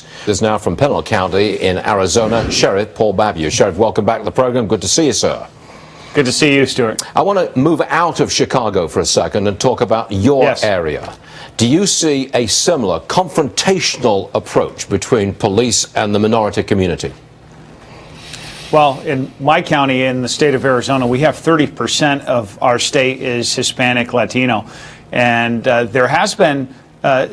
is. There's now from Pinal County in Arizona, Sheriff Paul Babeu. Sheriff, welcome back to the program. Good to see you, sir. Good to see you, Stuart. I want to move out of Chicago for a second and talk about your area. Do you see a similar confrontational approach between police and the minority community? Well, in my county, in the state of Arizona, we have 30% of our state is Hispanic Latino. And there has been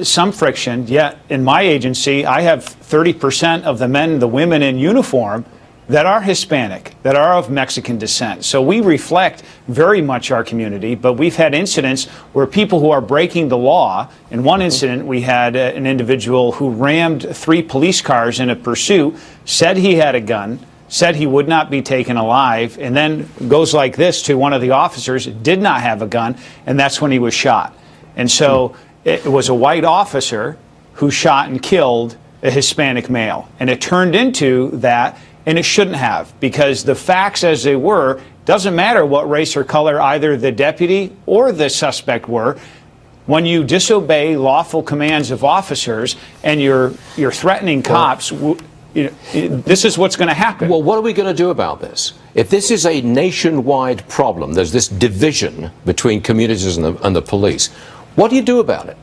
some friction, yet in my agency, I have 30% of the men, the women in uniform that are Hispanic, that are of Mexican descent. So we reflect very much our community, but we've had incidents where people who are breaking the law, in one incident we had an individual who rammed 3 police cars in a pursuit, said he had a gun, said he would not be taken alive, and then goes like this to one of the officers, did not have a gun, and that's when he was shot. And so it was a white officer who shot and killed a Hispanic male. And it turned into that, and it shouldn't have, because the facts as they were, doesn't matter what race or color either the deputy or the suspect were. When you disobey lawful commands of officers and you're threatening cops, this is what's going to happen. Well, what are we going to do about this? If this is a nationwide problem, there's this division between communities and the police, what do you do about it?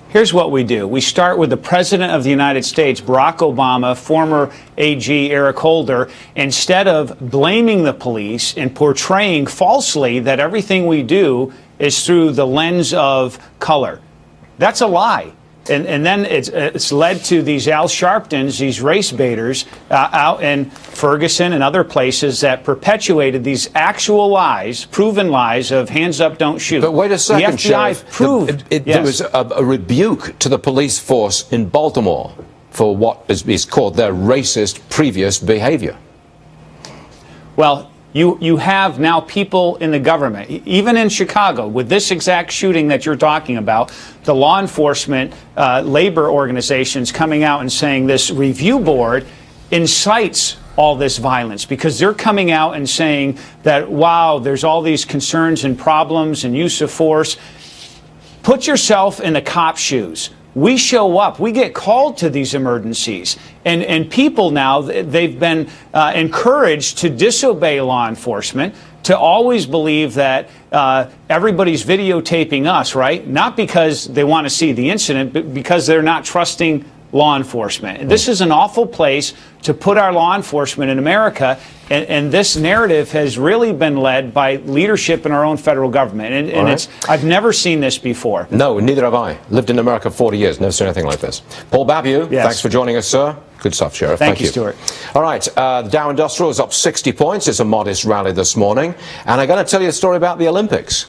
Here's what we do. We start with the President of the United States, Barack Obama, former AG Eric Holder. Instead of blaming the police and portraying falsely that everything we do is through the lens of color. That's a lie. And then it's led to these Al Sharptons, these race baiters out in Ferguson and other places that perpetuated these actual lies, proven lies of hands up, don't shoot. But wait a second, the FBI Sheriff. proved There was a rebuke to the police force in Baltimore for what is called their racist previous behavior. Well, you have now people in the government, even in Chicago, with this exact shooting that you're talking about, the law enforcement, labor organizations coming out and saying this review board incites all this violence because they're coming out and saying that, wow, there's all these concerns and problems and use of force. Put yourself in the cop's shoes. We show up. We get called to these emergencies. And people now, they've been encouraged to disobey law enforcement, to always believe that everybody's videotaping us, right? Not because they want to see the incident, but because they're not trusting law enforcement. And this is an awful place to put our law enforcement in America. And this narrative has really been led by leadership in our own federal government. And I've never seen this before. No, neither have I. Lived in America 40 years, never seen anything like this. Paul Babeu, thanks for joining us, sir. Good stuff, Sheriff. Thank you, Stuart. All right, the Dow Industrial is up 60 points. It's a modest rally this morning. And I'm going to tell you a story about the Olympics.